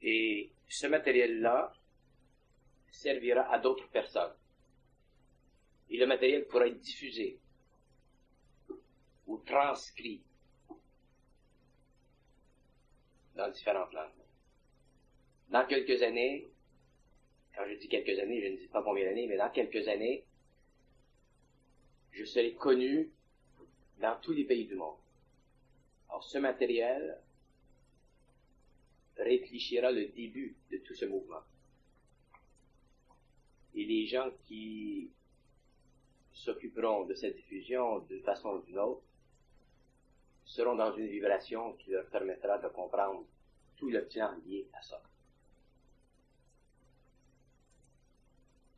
Et ce matériel-là servira à d'autres personnes. Et le matériel pourra être diffusé ou transcrit dans différentes langues. Dans quelques années, quand je dis quelques années, je ne dis pas combien d'années, mais dans quelques années, je serai connu dans tous les pays du monde. Alors, ce matériel réfléchira le début de tout ce mouvement. Et les gens qui s'occuperont de cette diffusion d'une façon ou d'une autre seront dans une vibration qui leur permettra de comprendre tout le plan lié à ça.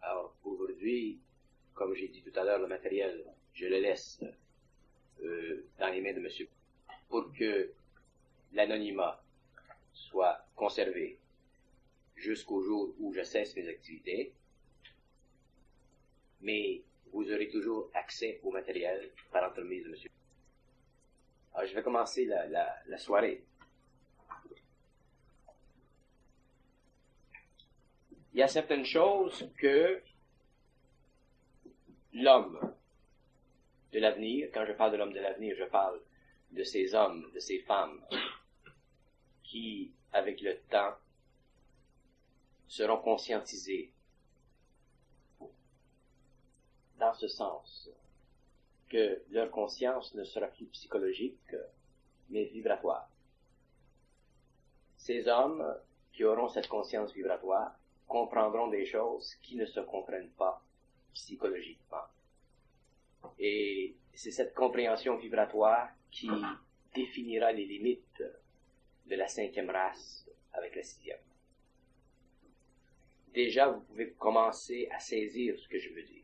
Alors, aujourd'hui, comme j'ai dit tout à l'heure, le matériel, je le laisse dans les mains de monsieur pour que l'anonymat soit conservé jusqu'au jour où je cesse mes activités, mais vous aurez toujours accès au matériel par l'entremise de monsieur. Alors, je vais commencer la soirée. Il y a certaines choses que l'homme de l'avenir, quand je parle de l'homme de l'avenir, je parle de ces hommes, de ces femmes qui, avec le temps, seront conscientisés dans ce sens que leur conscience ne sera plus psychologique, mais vibratoire. Ces hommes qui auront cette conscience vibratoire comprendront des choses qui ne se comprennent pas psychologiquement. Et c'est cette compréhension vibratoire qui définira les limites de la 5e race avec la 6e. Déjà, vous pouvez commencer à saisir ce que je veux dire.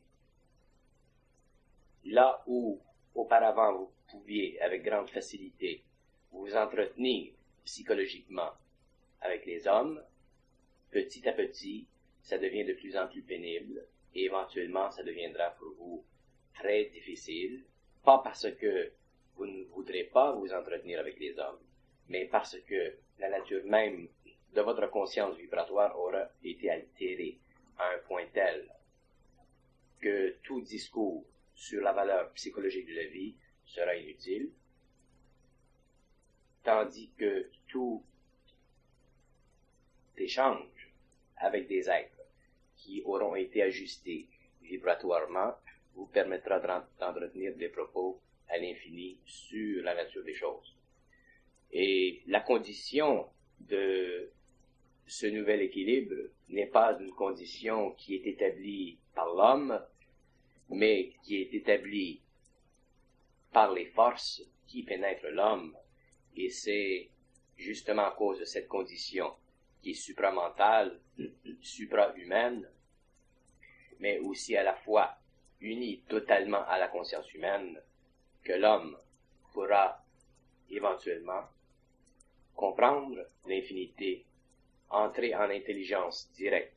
Là où, auparavant, vous pouviez, avec grande facilité, vous entretenir psychologiquement avec les hommes, petit à petit, ça devient de plus en plus pénible, et éventuellement, ça deviendra pour vous très difficile, pas parce que vous ne voudrez pas vous entretenir avec les hommes, mais parce que la nature même de votre conscience vibratoire aura été altérée à un point tel que tout discours sur la valeur psychologique de la vie sera inutile, tandis que tout échange avec des êtres qui auront été ajustés vibratoirement vous permettra d'entretenir des propos à l'infini sur la nature des choses. Et la condition de ce nouvel équilibre n'est pas une condition qui est établie par l'homme, mais qui est établie par les forces qui pénètrent l'homme, et c'est justement à cause de cette condition qui est supramentale, supra-humaine, mais aussi à la fois unie totalement à la conscience humaine, que l'homme pourra éventuellement comprendre l'infinité, entrer en intelligence directe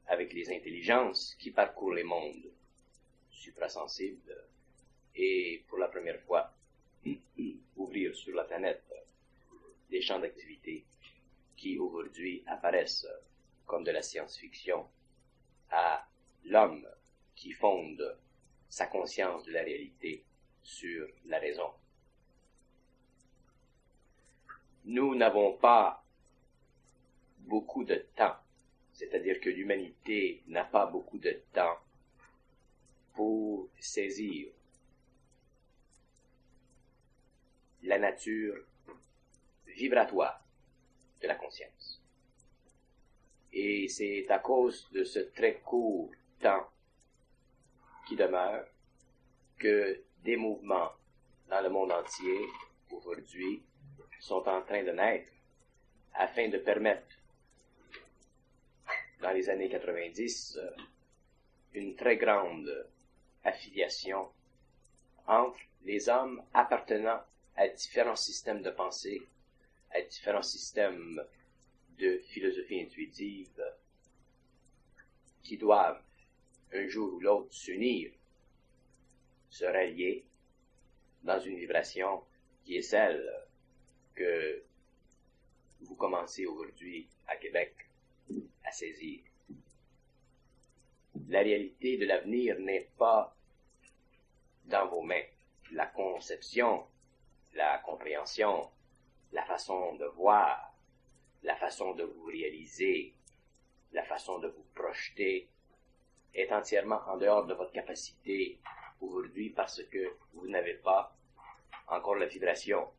avec les intelligences qui parcourent les mondes suprasensibles et pour la première fois ouvrir sur la planète des champs d'activité qui aujourd'hui apparaissent comme de la science-fiction à l'homme qui fonde sa conscience de la réalité sur la raison. Nous n'avons pas beaucoup de temps, c'est-à-dire que l'humanité n'a pas beaucoup de temps pour saisir la nature vibratoire de la conscience. Et c'est à cause de ce très court temps qui demeure que des mouvements dans le monde entier, aujourd'hui, sont en train de naître afin de permettre, dans les années 90, une très grande affiliation entre les hommes appartenant à différents systèmes de pensée, à différents systèmes de philosophie intuitive, qui doivent, un jour ou l'autre, s'unir, se rallier dans une vibration qui est celle que vous commencez aujourd'hui à Québec La réalité de l'avenir n'est pas dans vos mains. La conception, la compréhension, la façon de voir, la façon de vous réaliser, la façon de vous projeter est entièrement en dehors de votre capacité aujourd'hui parce que vous n'avez pas encore la vibration.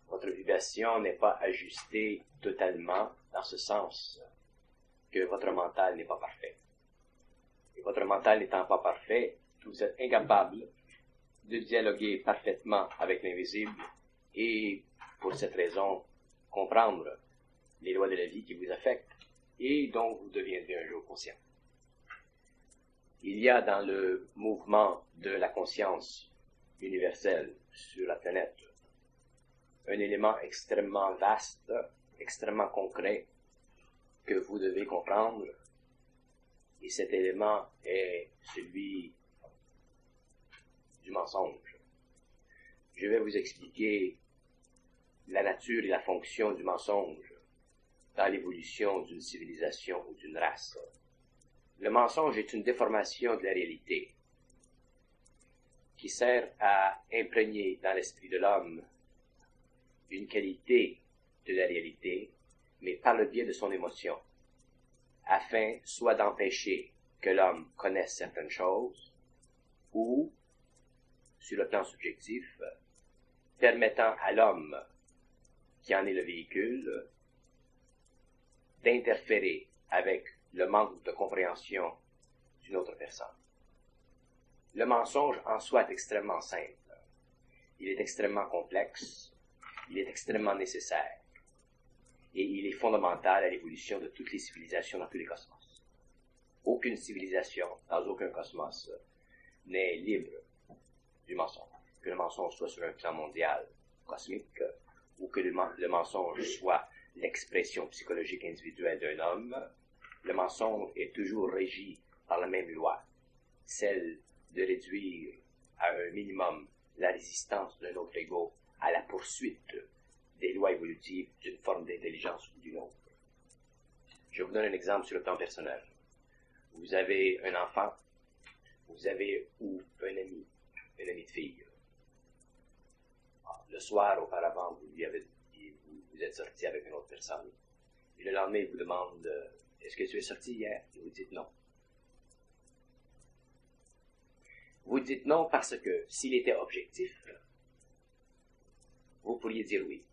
Votre vibration n'est pas ajustée totalement dans ce sens que votre mental n'est pas parfait. Et votre mental n'étant pas parfait, vous êtes incapable de dialoguer parfaitement avec l'invisible et, pour cette raison, comprendre les lois de la vie qui vous affectent et dont vous deviendrez un jour conscient. Il y a dans le mouvement de la conscience universelle sur la planète un élément extrêmement vaste, extrêmement concret que vous devez comprendre, et cet élément est celui du mensonge. Je vais vous expliquer la nature et la fonction du mensonge dans l'évolution d'une civilisation ou d'une race. Le mensonge est une déformation de la réalité qui sert à imprégner dans l'esprit de l'homme une qualité de la réalité, mais par le biais de son émotion, afin soit d'empêcher que l'homme connaisse certaines choses, ou, sur le plan subjectif, permettant à l'homme, qui en est le véhicule, d'interférer avec le manque de compréhension d'une autre personne. Le mensonge en soi est extrêmement simple. Il est extrêmement complexe. Il est extrêmement nécessaire. Et il est fondamental à l'évolution de toutes les civilisations dans tous les cosmos. Aucune civilisation, dans aucun cosmos, n'est libre du mensonge. Que le mensonge soit sur un plan mondial, cosmique, ou que le mensonge soit l'expression psychologique individuelle d'un homme, le mensonge est toujours régi par la même loi, celle de réduire à un minimum la résistance d'un autre ego à la poursuite des lois évolutives d'une forme d'intelligence ou d'une autre. Je vous donne un exemple sur le plan personnel. Vous avez un enfant, vous avez ou un ami de fille. Le soir, auparavant, vous êtes sorti avec une autre personne. Et le lendemain, il vous demande « Est-ce que tu es sorti hier ?» Et vous dites non. Vous dites non parce que s'il était objectif, vous pourriez dire oui.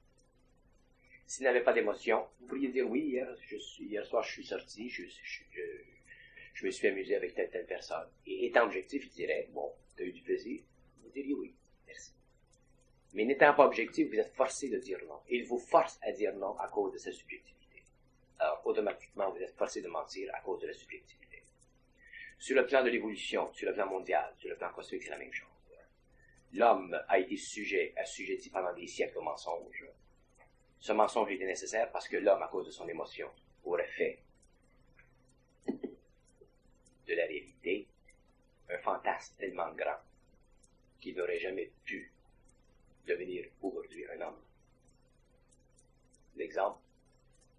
S'il n'avait pas d'émotion, vous pourriez dire oui, hier soir je suis sorti, je me suis amusé avec telle personne. Et étant objectif, il dirait, bon, tu as eu du plaisir, vous diriez oui, merci. Mais n'étant pas objectif, vous êtes forcé de dire non. Et il vous force à dire non à cause de sa subjectivité. Alors, automatiquement, vous êtes forcé de mentir à cause de la subjectivité. Sur le plan de l'évolution, sur le plan mondial, sur le plan cosmique, c'est la même chose. L'homme a été assujetti pendant des siècles au mensonge. Ce mensonge était nécessaire parce que l'homme, à cause de son émotion, aurait fait de la réalité un fantasme tellement grand qu'il n'aurait jamais pu devenir aujourd'hui un homme. L'exemple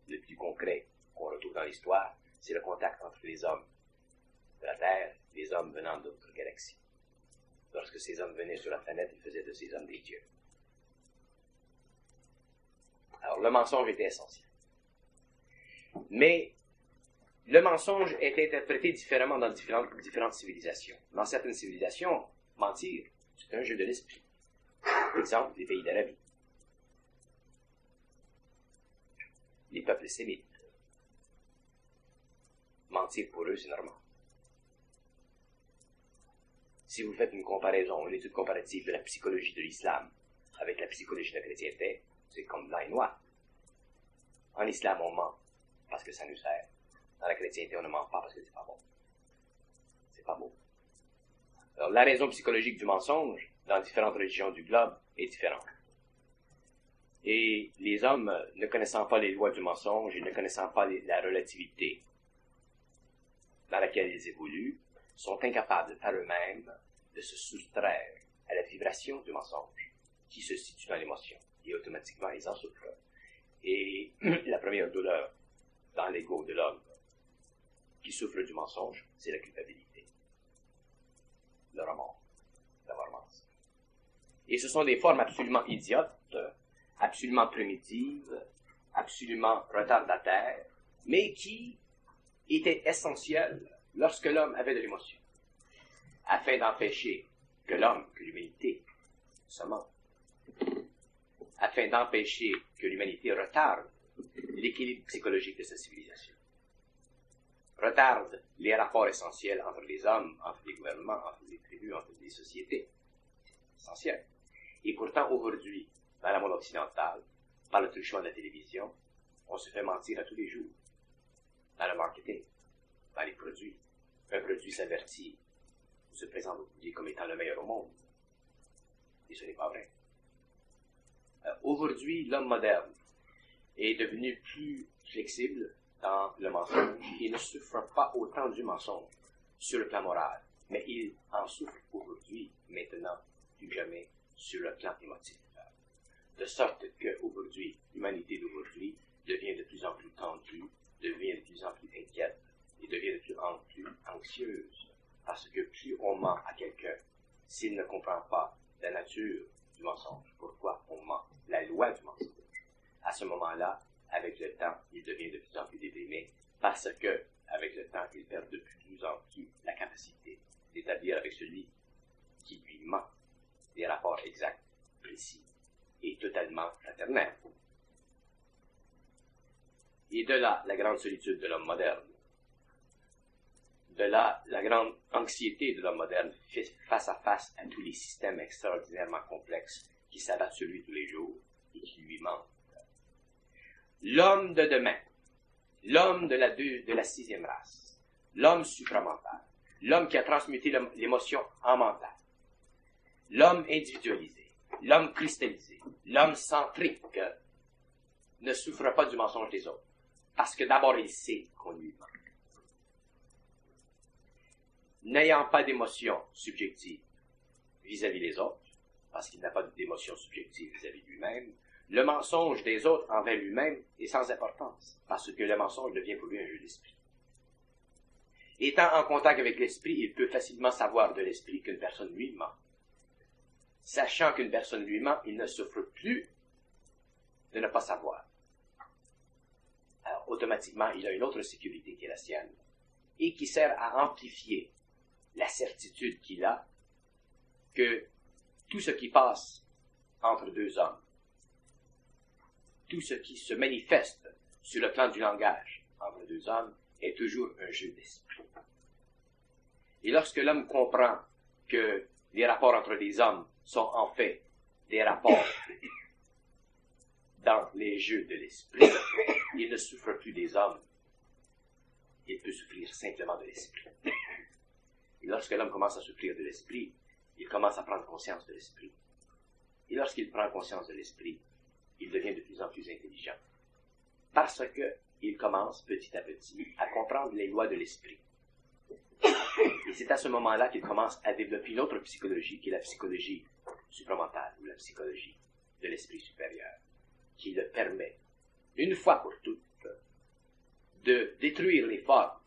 le plus concret qu'on retrouve dans l'histoire, c'est le contact entre les hommes de la Terre et les hommes venant d'autres galaxies. Lorsque ces hommes venaient sur la planète, ils faisaient de ces hommes des dieux. Alors, le mensonge était essentiel. Mais le mensonge est interprété différemment dans différentes civilisations. Dans certaines civilisations, mentir, c'est un jeu de l'esprit. Exemple, les pays d'Arabie. Les peuples sémites. Mentir pour eux, c'est normal. Si vous faites une comparaison, une étude comparative de la psychologie de l'islam avec la psychologie de la chrétienté, c'est comme blanc et noir. En islam, on ment parce que ça nous sert. Dans la chrétienté, on ne ment pas parce que c'est pas bon. C'est pas beau. Alors, la raison psychologique du mensonge dans différentes religions du globe est différente. Et les hommes, ne connaissant pas les lois du mensonge et ne connaissant pas la relativité dans laquelle ils évoluent, sont incapables par eux-mêmes de se soustraire à la vibration du mensonge qui se situe dans l'émotion. Et automatiquement, ils en souffrent. Et la première douleur dans l'ego de l'homme qui souffre du mensonge, c'est la culpabilité, le remords d'avoir menti. Et ce sont des formes absolument idiotes, absolument primitives, absolument retardataires, mais qui étaient essentielles lorsque l'homme avait de l'émotion, afin d'empêcher que l'homme, que l'humanité, se mente, afin d'empêcher que l'humanité retarde l'équilibre psychologique de sa civilisation, retarde les rapports essentiels entre les hommes, entre les gouvernements, entre les tribus, entre les sociétés, essentiels. Et pourtant, aujourd'hui, dans la monde occidental, par le truchement de la télévision, on se fait mentir à tous les jours. Dans le marketing, dans les produits. Un produit s'avertit, se présente au public comme étant le meilleur au monde. Et ce n'est pas vrai. Aujourd'hui, l'homme moderne est devenu plus flexible dans le mensonge. Il ne souffre pas autant du mensonge sur le plan moral, mais il en souffre aujourd'hui, maintenant, plus jamais, sur le plan émotif. De sorte qu'aujourd'hui, l'humanité d'aujourd'hui devient de plus en plus tendue, devient de plus en plus inquiète et devient de plus en plus anxieuse. Parce que plus on ment à quelqu'un, s'il ne comprend pas la nature du mensonge, pourquoi on ment, la loi du mensonge, à ce moment-là, avec le temps, il devient de plus en plus déprimé parce que, avec le temps, il perd de plus en plus la capacité d'établir avec celui qui lui ment des rapports exacts, précis et totalement fraternels. Et de là, la grande solitude de l'homme moderne. De là, la grande anxiété de l'homme moderne face à face à tous les systèmes extraordinairement complexes qui s'abattent sur lui tous les jours et qui lui mentent. L'homme de demain, l'homme de la sixième race, l'homme supramental, l'homme qui a transmuté l'émotion en mental, l'homme individualisé, l'homme cristallisé, l'homme centrique ne souffre pas du mensonge des autres, parce que d'abord il sait qu'on lui ment. N'ayant pas d'émotion subjective vis-à-vis des autres, parce qu'il n'a pas d'émotion subjective vis-à-vis de lui-même, le mensonge des autres envers lui-même est sans importance, parce que le mensonge devient pour lui un jeu d'esprit. Étant en contact avec l'esprit, il peut facilement savoir de l'esprit qu'une personne lui ment. Sachant qu'une personne lui ment, il ne souffre plus de ne pas savoir. Alors, automatiquement, il a une autre sécurité qui est la sienne, et qui sert à amplifier la certitude qu'il a que tout ce qui passe entre deux hommes, tout ce qui se manifeste sur le plan du langage entre deux hommes est toujours un jeu d'esprit. Et lorsque l'homme comprend que les rapports entre les hommes sont en fait des rapports dans les jeux de l'esprit, il ne souffre plus des hommes, il peut souffrir simplement de l'esprit. Et lorsque l'homme commence à souffrir de l'esprit, il commence à prendre conscience de l'esprit. Et lorsqu'il prend conscience de l'esprit, il devient de plus en plus intelligent. Parce qu'il commence petit à petit à comprendre les lois de l'esprit. Et c'est à ce moment-là qu'il commence à développer une autre psychologie, qui est la psychologie supramentale, ou la psychologie de l'esprit supérieur, qui le permet, une fois pour toutes, de détruire les formes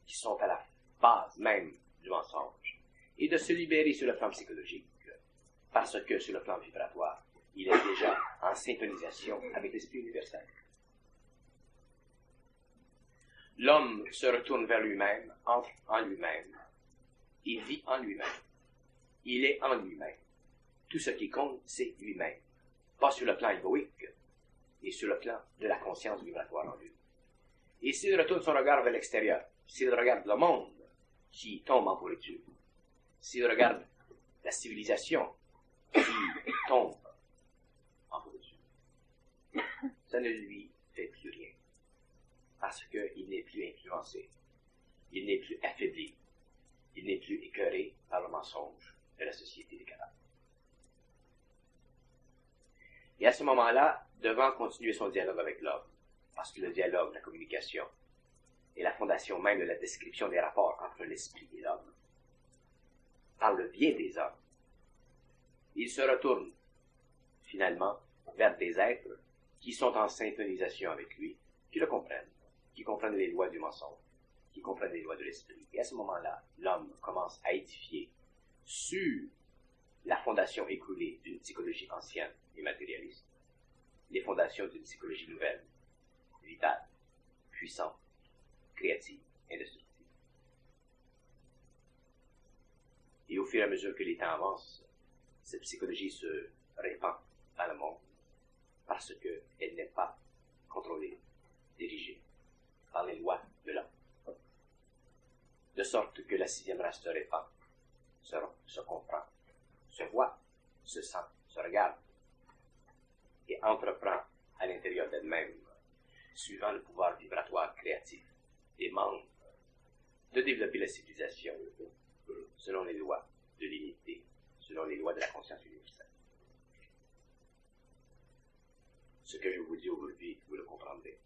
qui sont à la base même du mensonge, et de se libérer sur le plan psychologique, parce que sur le plan vibratoire, il est déjà en syntonisation avec l'esprit universel. L'homme se retourne vers lui-même, entre en lui-même, il vit en lui-même, il est en lui-même. Tout ce qui compte, c'est lui-même, pas sur le plan égoïque, et sur le plan de la conscience vibratoire en lui. Et s'il retourne son regard vers l'extérieur, s'il regarde le monde qui tombe en pourriture, s'il regarde la civilisation qui tombe en pourriture, ça ne lui fait plus rien, parce qu'il n'est plus influencé, il n'est plus affaibli, il n'est plus écœuré par le mensonge de la société des cadavres. Et à ce moment-là, devant continuer son dialogue avec l'homme, parce que le dialogue, la communication, est la fondation même de la description des rapports entre l'esprit et l'homme, par le biais des hommes, il se retourne finalement vers des êtres qui sont en syntonisation avec lui, qui le comprennent, qui comprennent les lois du mensonge, qui comprennent les lois de l'esprit. Et à ce moment-là, l'homme commence à édifier sur la fondation écroulée d'une psychologie ancienne et matérialiste, les fondations d'une psychologie nouvelle, vitale, puissante, créative, indestructible. Et au fur et à mesure que les temps avancent, cette psychologie se répand dans le monde parce qu'elle n'est pas contrôlée, dirigée par les lois de l'homme. De sorte que la sixième race se répand, se comprend, se voit, se sent, se regarde et entreprend à l'intérieur d'elle-même, suivant le pouvoir vibratoire créatif des membres, de développer la civilisation selon les lois de l'unité, selon les lois de la conscience universelle. Ce que je vous dis aujourd'hui, vous le comprendrez.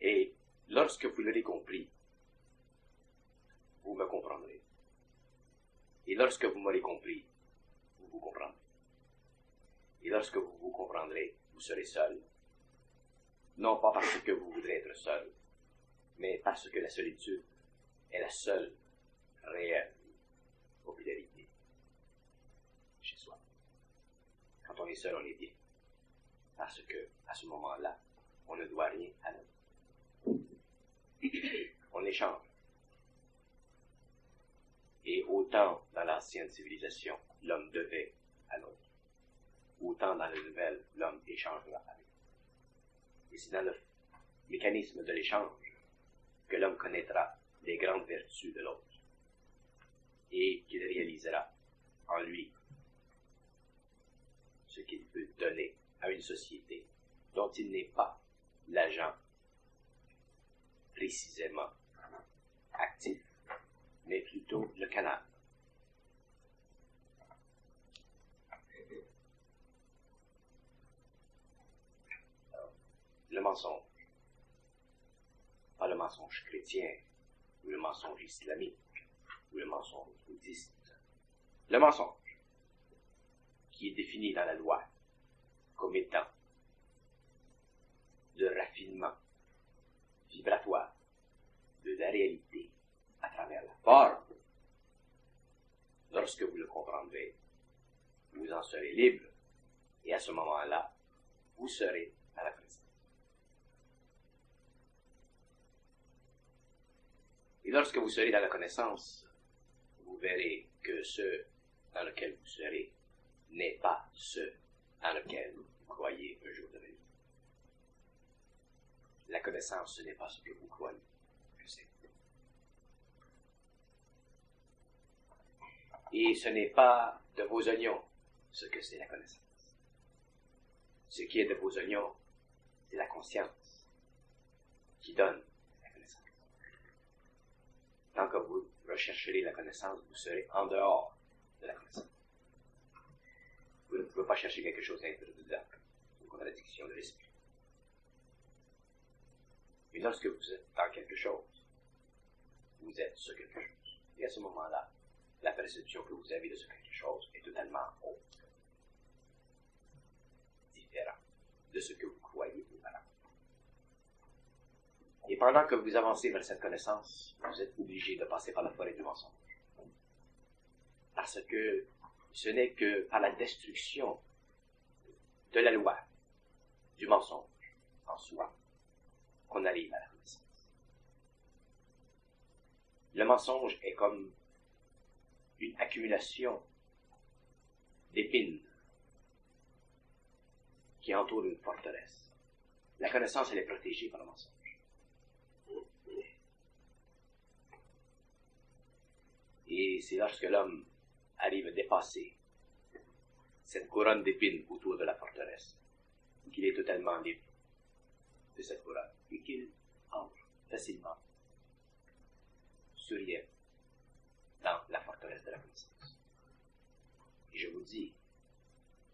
Et lorsque vous l'aurez compris, vous me comprendrez. Et lorsque vous m'aurez compris, vous vous comprendrez. Et lorsque vous vous comprendrez, vous serez seul. Non pas parce que vous voudrez être seul, mais parce que la solitude est la seule réelle popularité chez soi. Quand on est seul, on est bien. Parce que, à ce moment-là, on ne doit rien à l'autre. On échange. Et autant dans l'ancienne civilisation, l'homme devait à l'autre, autant dans la nouvelle, l'homme échangera avec. Et c'est dans le mécanisme de l'échange que l'homme connaîtra les grandes vertus de l'autre et qu'il réalisera en lui ce qu'il peut donner à une société dont il n'est pas l'agent précisément actif, mais plutôt le canal. Le mensonge, pas le mensonge chrétien, ou le mensonge islamique, ou le mensonge bouddhiste. Le mensonge, qui est défini dans la loi comme étant le raffinement vibratoire de la réalité à travers la forme. Lorsque vous le comprendrez, vous en serez libre, et à ce moment-là, vous serez à la connaissance. Et lorsque vous serez dans la connaissance, vous verrez que ce dans lequel vous serez n'est pas ce dans lequel vous croyez un jour de la vie. La connaissance, ce n'est pas ce que vous croyez que c'est. Et ce n'est pas de vos oignons ce que c'est la connaissance. Ce qui est de vos oignons, c'est la conscience qui donne la connaissance. Tant que vous rechercherez la connaissance, vous serez en dehors de la connaissance. Vous ne pouvez pas chercher quelque chose d'interdit, une contradiction de l'esprit. Mais lorsque vous êtes dans quelque chose, vous êtes ce quelque chose. Et à ce moment-là, la perception que vous avez de ce quelque chose est totalement autre, différente de ce que vous croyez auparavant. Et pendant que vous avancez vers cette connaissance, vous êtes obligé de passer par la forêt du mensonge. Parce que ce n'est que par la destruction de la loi, du mensonge en soi, qu'on arrive à la connaissance. Le mensonge est comme une accumulation d'épines qui entourent une forteresse. La connaissance, elle est protégée par le mensonge. Et c'est lorsque l'homme arrive à dépasser cette couronne d'épines autour de la forteresse qu'il est totalement libre de cette couronne et qu'il entre facilement, souriant, dans la forteresse de la connaissance. Et je vous dis,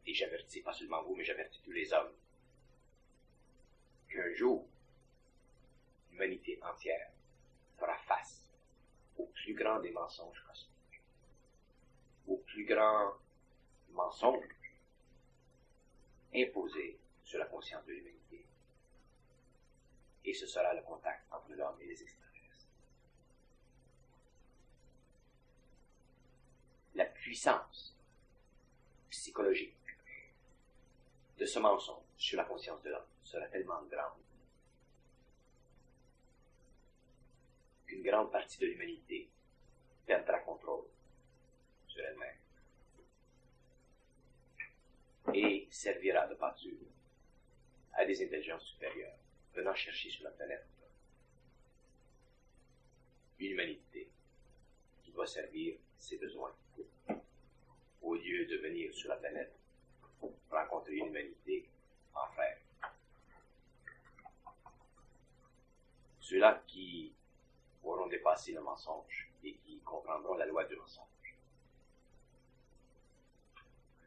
et j'avertis pas seulement vous, mais j'avertis tous les hommes, qu'un jour, l'humanité entière fera face au plus grand des mensonges cosmiques, au plus grand mensonge imposé sur la conscience de l'humanité. et ce sera le contact entre l'homme et les extraterrestres. La puissance psychologique de ce mensonge sur la conscience de l'homme sera tellement grande qu'une grande partie de l'humanité perdra contrôle sur elle-même et servira de pâture à des intelligences supérieures venant chercher sur la planète une humanité qui doit servir ses besoins au lieu de venir sur la planète rencontrer une humanité en frère. Ceux-là qui auront dépassé le mensonge et qui comprendront la loi du mensonge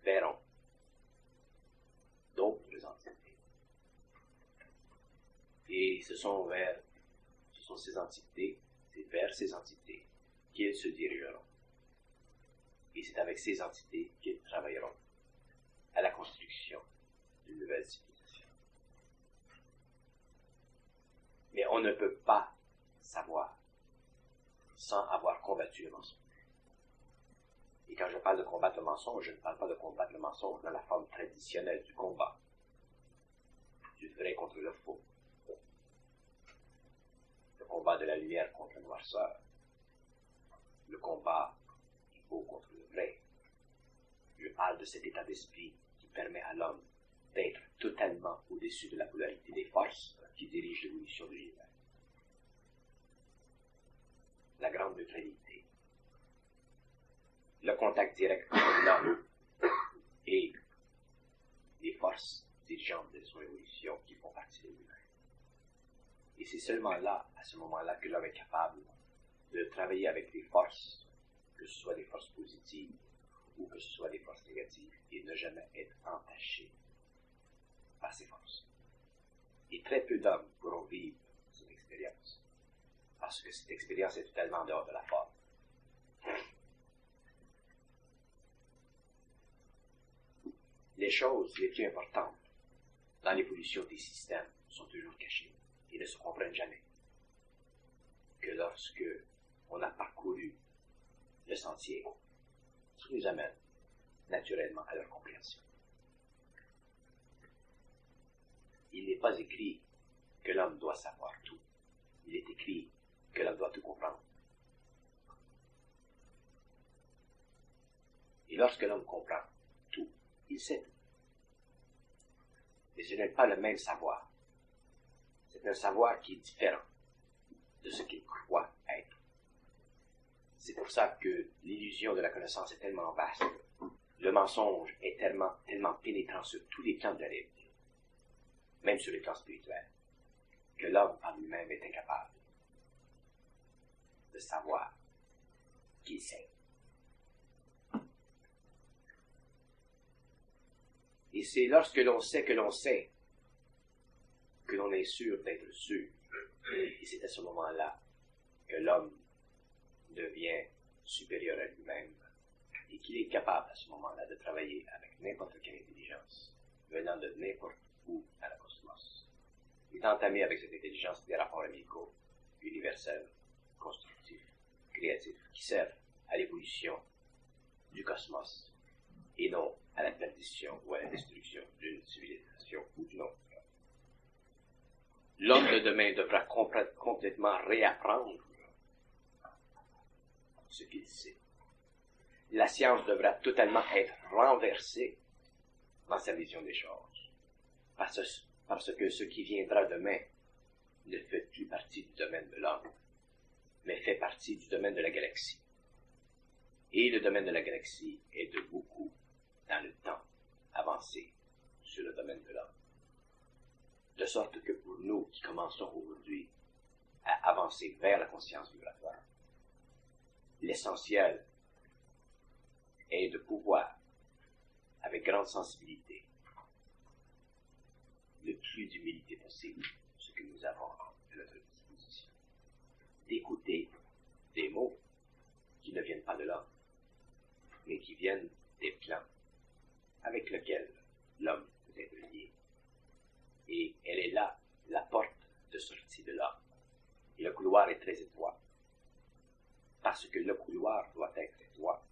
verront d'autres entités. Et ce sont ces entités, c'est vers ces entités qu'ils se dirigeront. Et c'est avec ces entités qu'ils travailleront à la construction d'une nouvelle civilisation. Mais on ne peut pas savoir sans avoir combattu le mensonge. Et quand je parle de combattre le mensonge, je ne parle pas de combattre le mensonge dans la forme traditionnelle du combat, du vrai contre le faux, le combat de la lumière contre la noirceur, le combat du faux contre le vrai. Je parle de cet état d'esprit qui permet à l'homme d'être totalement au-dessus de la polarité des forces qui dirigent l'évolution de l'univers. La grande neutralité, le contact direct entre l'homme et les forces dirigeantes de son évolution qui font partie de lui-même. Et c'est seulement là, à ce moment-là, que l'homme est capable de travailler avec des forces, que ce soit des forces positives ou que ce soit des forces négatives, et ne jamais être entaché par ces forces. Et très peu d'hommes pourront vivre cette expérience, parce que cette expérience est totalement en dehors de la forme. Les choses les plus importantes dans l'évolution des systèmes sont toujours cachées et ne se comprennent jamais que lorsque on a parcouru le sentier qui nous amène naturellement à leur compréhension. Il n'est pas écrit que l'homme doit savoir tout. Il est écrit que l'homme doit tout comprendre. Et lorsque l'homme comprend tout, il sait tout. Et ce n'est pas le même savoir. C'est un savoir qui est différent de ce qu'il croit être. C'est pour ça que l'illusion de la connaissance est tellement vaste. Le mensonge est tellement pénétrant sur tous les plans de la réalité, même sur les plans spirituels, que l'homme en lui-même est incapable de savoir qu'il sait. Et c'est lorsque l'on sait que l'on sait que l'on est sûr d'être sûr. Et c'est à ce moment-là que l'homme devient supérieur à lui-même et qu'il est capable à ce moment-là de travailler avec n'importe quelle intelligence venant de n'importe où à la cosmos. Il est entamé avec cette intelligence des rapports amicaux, universels, constructifs, créatifs, qui servent à l'évolution du cosmos et non à la perdition ou à la destruction d'une civilisation ou d'une autre. L'homme de demain devra complètement réapprendre ce qu'il sait. La science devra totalement être renversée dans sa vision des choses, parce que ce qui viendra demain ne fait plus partie du domaine de l'homme, mais fait partie du domaine de la galaxie. Et le domaine de la galaxie est de beaucoup, dans le temps, avancé sur le domaine de l'homme. De sorte que pour nous qui commençons aujourd'hui à avancer vers la conscience vibratoire, l'essentiel est de pouvoir, avec grande sensibilité, le plus d'humilité possible, ce que nous avons à notre disposition, d'écouter des mots qui ne viennent pas de l'homme, mais qui viennent des plans avec lesquels l'homme peut être lié. Et elle est là, la porte de sortie couloir est très étroit, parce que le couloir doit être étroit.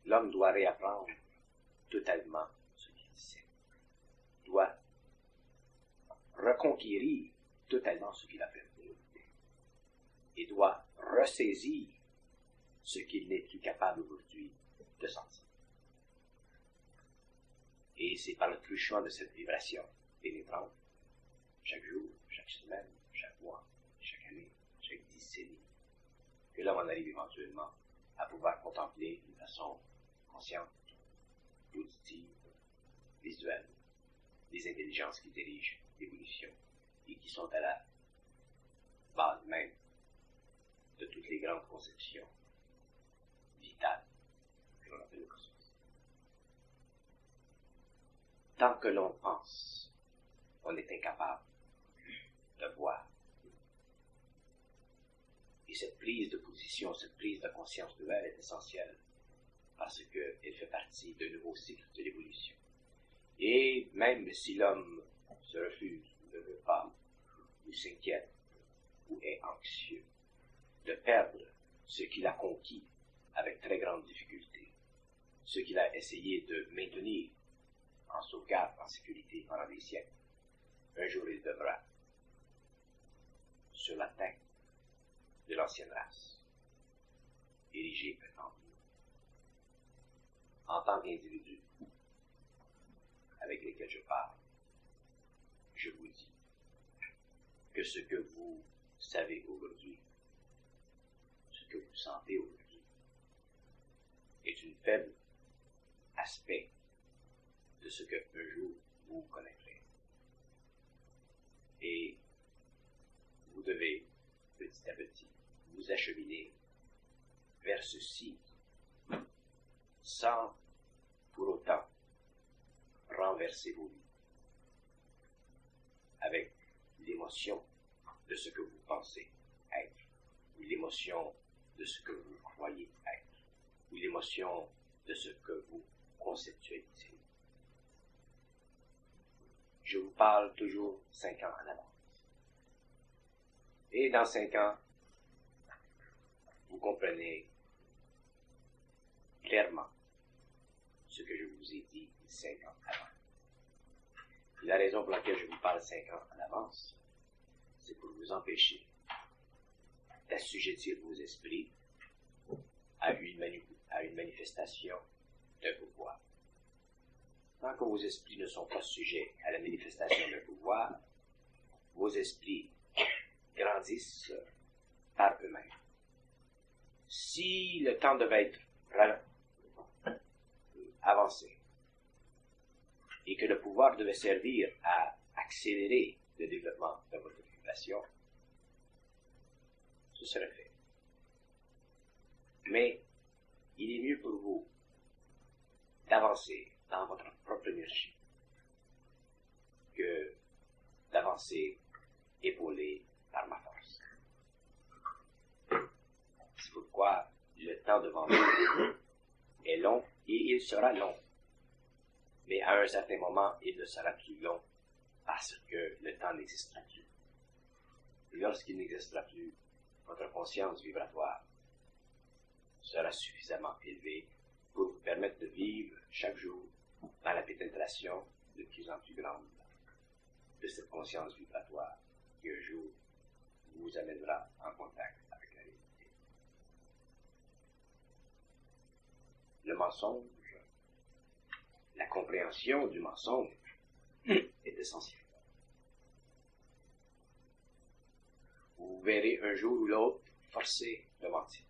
L'homme doit réapprendre totalement ce qu'il sait, doit reconquérir totalement ce qu'il a perdu, et doit ressaisir ce qu'il n'est plus capable aujourd'hui de sentir. Et c'est par le truchement de cette vibration pénétrante, chaque jour, chaque semaine, chaque mois, chaque année, chaque décennie, que l'homme en arrive éventuellement à pouvoir contempler d'une façon consciente, auditive, visuelle, les intelligences qui dirigent l'évolution et qui sont à la base même de toutes les grandes conceptions vitales que l'on appelle le cosmos. Tant que l'on pense, on est incapable de voir. Et cette prise de position, cette prise de conscience nouvelle est essentielle parce qu'elle fait partie d'un nouveau cycle de l'évolution. Et même si l'homme se refuse, ne veut pas, ou s'inquiète, ou est anxieux de perdre ce qu'il a conquis avec très grande difficulté, ce qu'il a essayé de maintenir en sauvegarde, en sécurité pendant des siècles, un jour il devra, sur la tête de l'ancienne race, ériger un temple. En tant qu'individu avec lesquels je parle, je vous dis que ce que vous savez aujourd'hui, ce que vous sentez aujourd'hui, est une faible aspect de ce que un jour vous connaîtrez. Et vous devez, petit à petit, vous acheminer vers ceci, sans pour autant renverser vos vies, avec l'émotion de ce que vous pensez être, ou l'émotion de ce que vous croyez être, ou l'émotion de ce que vous conceptualisez. Je vous parle toujours 5 ans en avance. Et dans 5 ans, vous comprenez clairement ce que je vous ai dit 5 ans avant. Et la raison pour laquelle je vous parle 5 ans en avance, c'est pour vous empêcher d'assujettir vos esprits à une manifestation d'un pouvoir. Tant que vos esprits ne sont pas sujets à la manifestation d'un pouvoir, vos esprits grandissent par eux-mêmes. Si le temps devait être avancé et que le pouvoir devait servir à accélérer le développement de votre population, ce serait fait. Mais il est mieux pour vous d'avancer dans votre propre énergie que d'avancer épaulé par ma force. C'est pourquoi le temps devant vous est long et il sera long. Mais à un certain moment, il ne sera plus long parce que le temps n'existera plus. Et lorsqu'il n'existera plus, votre conscience vibratoire sera suffisamment élevée pour vous permettre de vivre chaque jour dans la pénétration de plus en plus grande de cette conscience vibratoire qui un jour vous amènera en contact avec la réalité. Le mensonge, la compréhension du mensonge est essentielle. Vous verrez un jour ou l'autre forcé de mentir.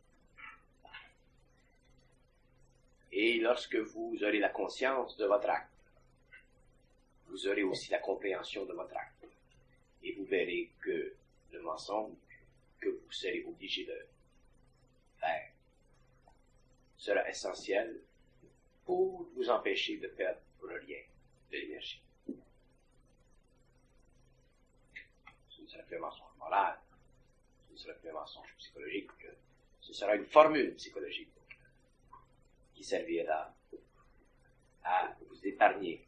Et lorsque vous aurez la conscience de votre acte, vous aurez aussi la compréhension de votre acte. Et vous verrez que le mensonge que vous serez obligé de faire sera essentiel pour vous empêcher de perdre pour rien de l'énergie. Ce ne sera plus un mensonge moral, ce ne sera plus un mensonge psychologique, ce sera une formule psychologique qui servira à vous épargner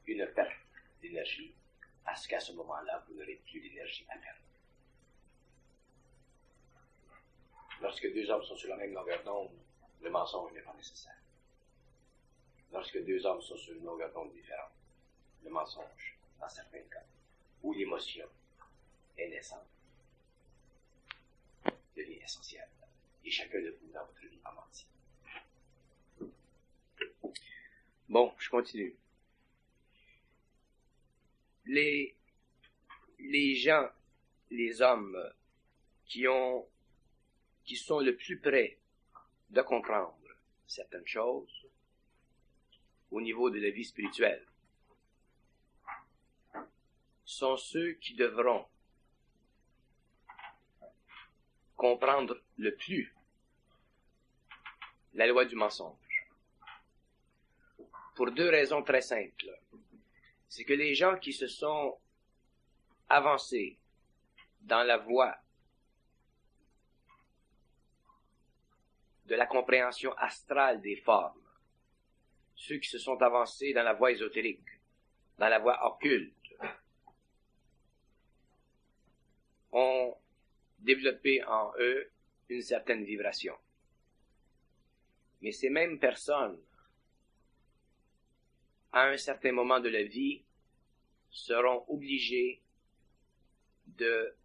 une perte d'énergie parce qu'à ce moment-là, vous n'aurez plus d'énergie à perdre. Lorsque deux hommes sont sur la même longueur d'onde, le mensonge n'est pas nécessaire. Lorsque deux hommes sont sur une longueur d'onde différente, le mensonge, dans certains cas, où l'émotion est naissante, devient essentielle. Et chacun de vous, dans votre vie, a menti. Bon, je continue. Les gens, les hommes qui sont le plus près de comprendre certaines choses au niveau de la vie spirituelle sont ceux qui devront comprendre le plus la loi du mensonge. Pour deux raisons très simples. C'est que les gens qui se sont avancés dans la voie de la compréhension astrale des formes, ceux qui se sont avancés dans la voie ésotérique, dans la voie occulte, ont développé en eux une certaine vibration. Mais ces mêmes personnes, à un certain moment de la vie, seront obligées de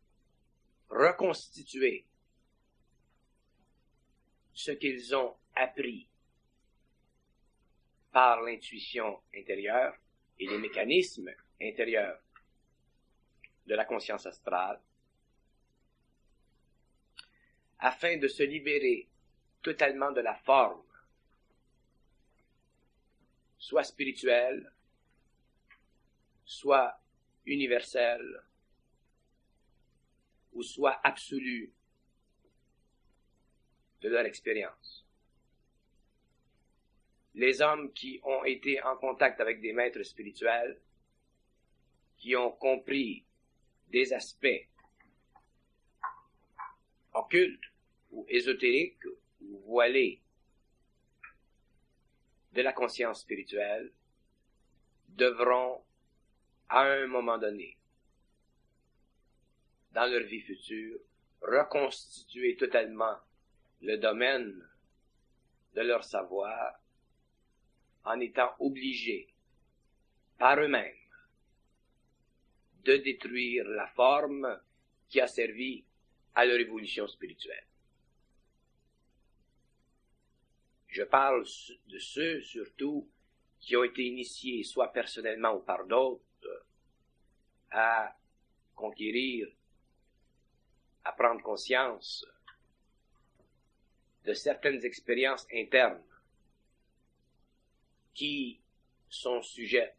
reconstituer ce qu'ils ont appris par l'intuition intérieure et les mécanismes intérieurs de la conscience astrale, afin de se libérer totalement de la forme, soit spirituelle, soit universelle, ou soit absolue de leur expérience. Les hommes qui ont été en contact avec des maîtres spirituels, qui ont compris des aspects occultes ou ésotériques ou voilés de la conscience spirituelle, devront, à un moment donné, dans leur vie future, reconstituer totalement le domaine de leur savoir en étant obligés par eux-mêmes de détruire la forme qui a servi à leur évolution spirituelle. Je parle de ceux, surtout, qui ont été initiés, soit personnellement ou par d'autres, à conquérir, à prendre conscience de certaines expériences internes qui sont sujettes,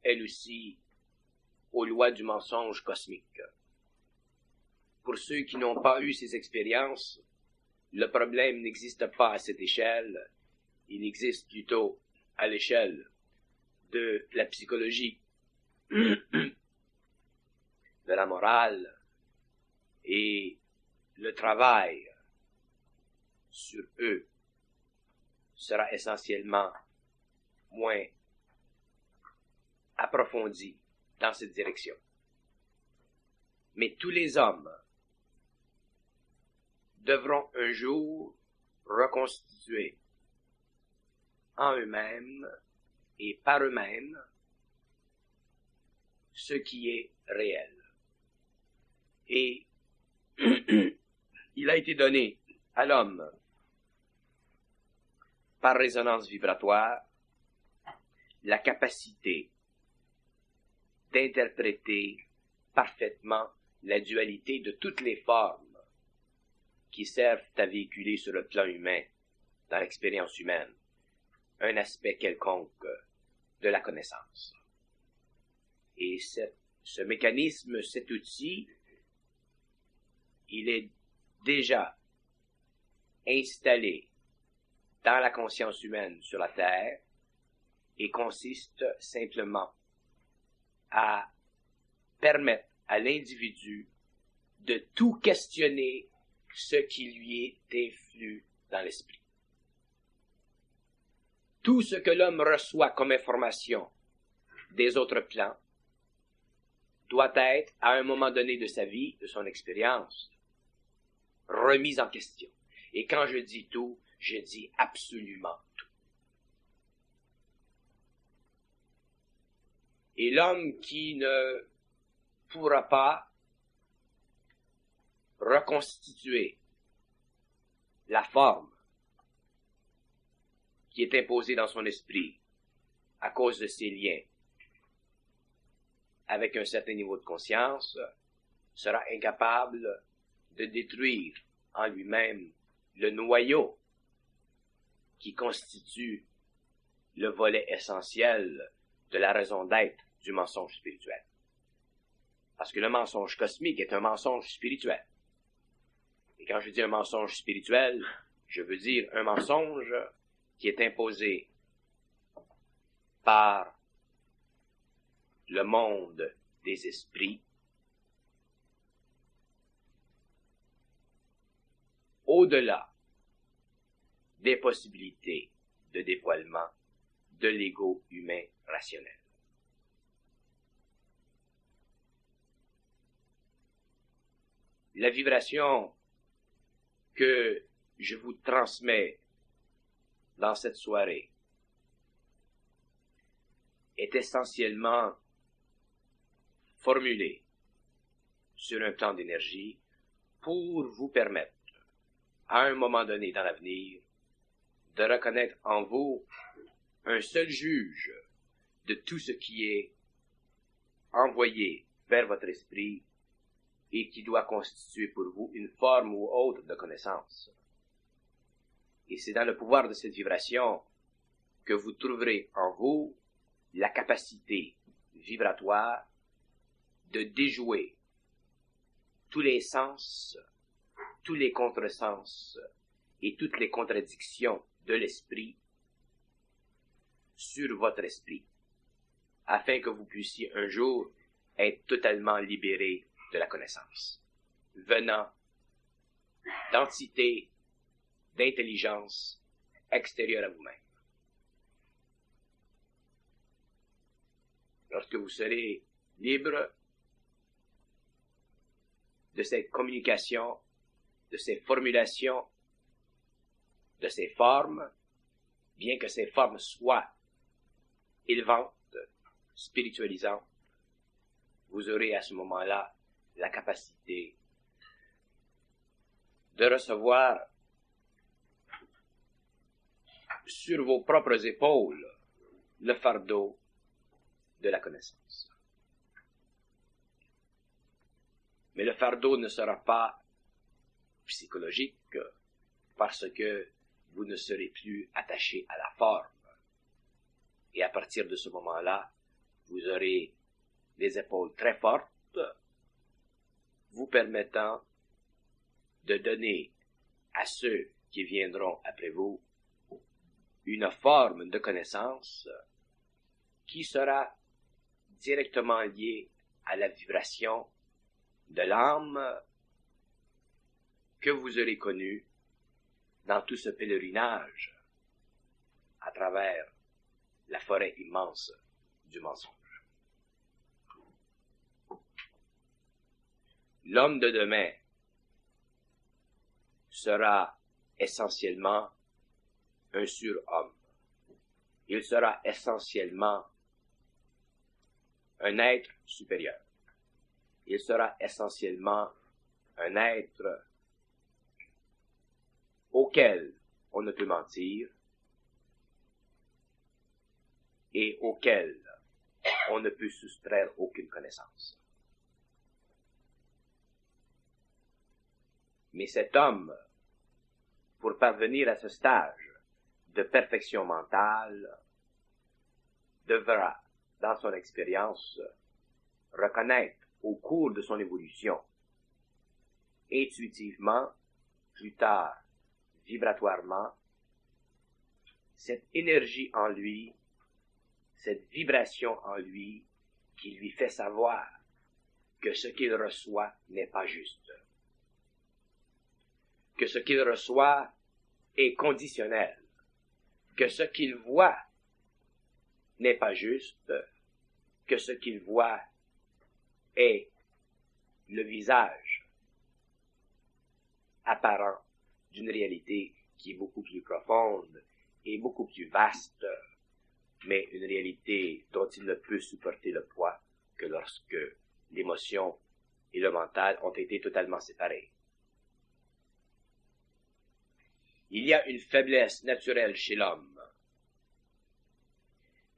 elles aussi, aux lois du mensonge cosmique. Pour ceux qui n'ont pas eu ces expériences, le problème n'existe pas à cette échelle, il existe plutôt à l'échelle de la psychologie, de la morale, et le travail sur eux sera essentiellement moins approfondi dans cette direction. Mais tous les hommes devront un jour reconstituer en eux-mêmes et par eux-mêmes ce qui est réel. Et il a été donné à l'homme, par résonance vibratoire, la capacité d'interpréter parfaitement la dualité de toutes les formes qui servent à véhiculer sur le plan humain, dans l'expérience humaine, un aspect quelconque de la connaissance. Et ce mécanisme, cet outil, il est déjà installé dans la conscience humaine sur la Terre et consiste simplement à permettre à l'individu de tout questionner ce qui lui est influe dans l'esprit. Tout ce que l'homme reçoit comme information des autres plans doit être, à un moment donné de sa vie, de son expérience, remise en question. Et quand je dis tout, je dis absolument tout. Et l'homme qui ne pourra pas reconstituer la forme qui est imposée dans son esprit à cause de ses liens avec un certain niveau de conscience, sera incapable de détruire en lui-même le noyau qui constitue le volet essentiel de la raison d'être du mensonge spirituel. Parce que le mensonge cosmique est un mensonge spirituel. Et quand je dis un mensonge spirituel, je veux dire un mensonge qui est imposé par le monde des esprits, au-delà des possibilités de dévoilement de l'ego humain rationnel. La vibration que je vous transmets dans cette soirée est essentiellement formulée sur un plan d'énergie pour vous permettre, à un moment donné dans l'avenir, de reconnaître en vous un seul juge de tout ce qui est envoyé vers votre esprit et qui doit constituer pour vous une forme ou autre de connaissance. Et c'est dans le pouvoir de cette vibration que vous trouverez en vous la capacité vibratoire de déjouer tous les sens, tous les contresens et toutes les contradictions de l'esprit sur votre esprit, afin que vous puissiez un jour être totalement libéré de la connaissance, venant d'entités, d'intelligence extérieure à vous-même. Lorsque vous serez libre de cette communication, de ces formulations, de ces formes, bien que ces formes soient élevantes, spiritualisantes, vous aurez à ce moment-là la capacité de recevoir sur vos propres épaules le fardeau de la connaissance. Mais le fardeau ne sera pas psychologique parce que vous ne serez plus attaché à la forme. Et à partir de ce moment-là, vous aurez des épaules très fortes, vous permettant de donner à ceux qui viendront après vous une forme de connaissance qui sera directement liée à la vibration de l'âme que vous aurez connue dans tout ce pèlerinage à travers la forêt immense du mensonge. L'homme de demain sera essentiellement un surhomme. Il sera essentiellement un être supérieur. Il sera essentiellement un être auquel on ne peut mentir et auquel on ne peut soustraire aucune connaissance. Mais cet homme, pour parvenir à ce stage de perfection mentale, devra, dans son expérience, reconnaître au cours de son évolution, intuitivement, plus tard, vibratoirement, cette énergie en lui, cette vibration en lui, qui lui fait savoir que ce qu'il reçoit n'est pas juste, que ce qu'il reçoit est conditionnel, que ce qu'il voit n'est pas juste, que ce qu'il voit est le visage apparent d'une réalité qui est beaucoup plus profonde et beaucoup plus vaste, mais une réalité dont il ne peut supporter le poids que lorsque l'émotion et le mental ont été totalement séparés. Il y a une faiblesse naturelle chez l'homme.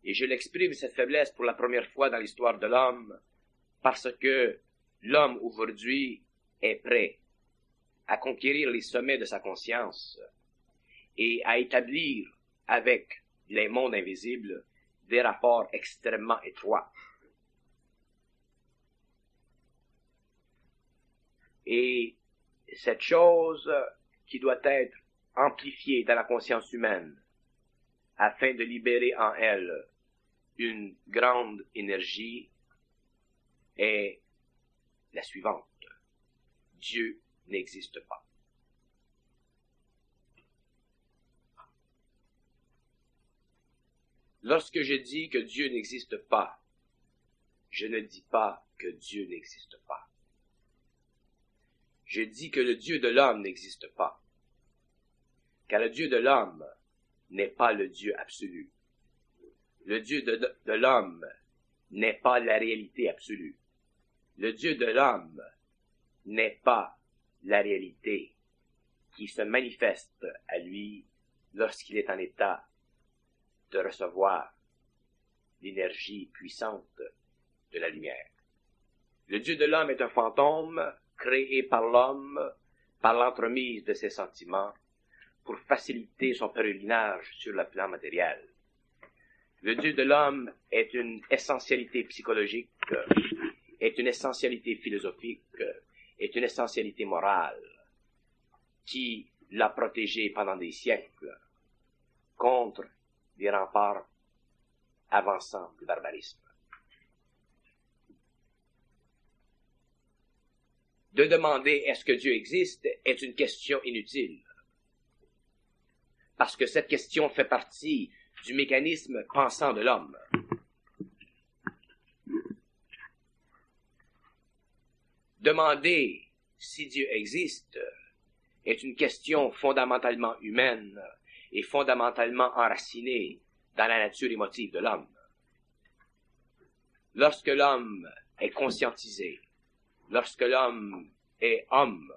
Et je l'exprime, cette faiblesse, pour la première fois dans l'histoire de l'homme, parce que l'homme aujourd'hui est prêt à conquérir les sommets de sa conscience et à établir avec les mondes invisibles des rapports extrêmement étroits. Et cette chose qui doit être amplifiée dans la conscience humaine afin de libérer en elle une grande énergie est la suivante. Dieu n'existe pas. Lorsque je dis que Dieu n'existe pas, je ne dis pas que Dieu n'existe pas. Je dis que le Dieu de l'homme n'existe pas. Car le Dieu de l'homme n'est pas le Dieu absolu. Le Dieu de l'homme n'est pas la réalité absolue. Le Dieu de l'homme n'est pas la réalité qui se manifeste à lui lorsqu'il est en état de recevoir l'énergie puissante de la lumière. Le Dieu de l'homme est un fantôme créé par l'homme par l'entremise de ses sentiments pour faciliter son pèlerinage sur le plan matériel. Le Dieu de l'homme est une essentialité psychologique, est une essentialité philosophique, est une essentialité morale qui l'a protégé pendant des siècles contre des remparts avançants du barbarisme. De demander est-ce que Dieu existe est une question inutile, parce que cette question fait partie du mécanisme pensant de l'homme. Demander si Dieu existe est une question fondamentalement humaine et fondamentalement enracinée dans la nature émotive de l'homme. Lorsque l'homme est conscientisé, lorsque l'homme est homme,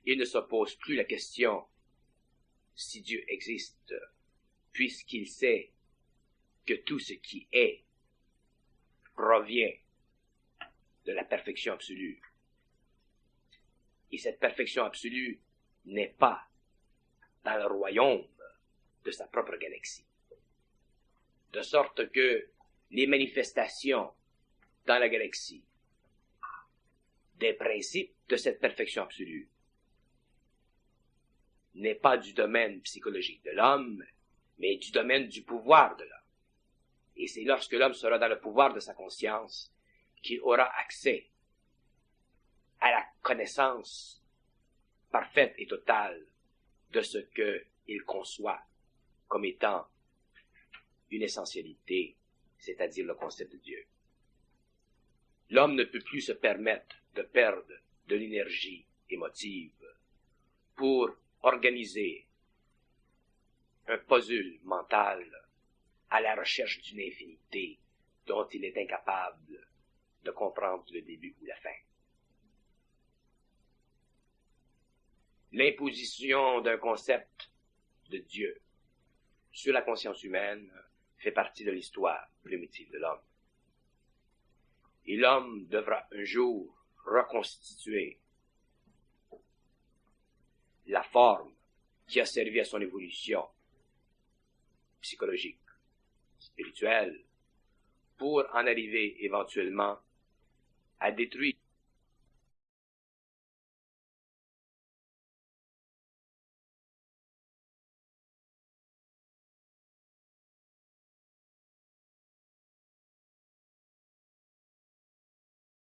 il ne se pose plus la question si Dieu existe, puisqu'il sait que tout ce qui est provient de la perfection absolue. Et cette perfection absolue n'est pas dans le royaume de sa propre galaxie. De sorte que les manifestations dans la galaxie des principes de cette perfection absolue n'est pas du domaine psychologique de l'homme, mais du domaine du pouvoir de l'homme. Et c'est lorsque l'homme sera dans le pouvoir de sa conscience qu'il aura accès à la connaissance parfaite et totale de ce qu'il conçoit comme étant une essentialité, c'est-à-dire le concept de Dieu. L'homme ne peut plus se permettre de perdre de l'énergie émotive pour organiser un puzzle mental à la recherche d'une infinité dont il est incapable de comprendre le début ou la fin. L'imposition d'un concept de Dieu sur la conscience humaine fait partie de l'histoire primitive de l'homme. Et l'homme devra un jour reconstituer la forme qui a servi à son évolution psychologique, spirituelle, pour en arriver éventuellement à détruire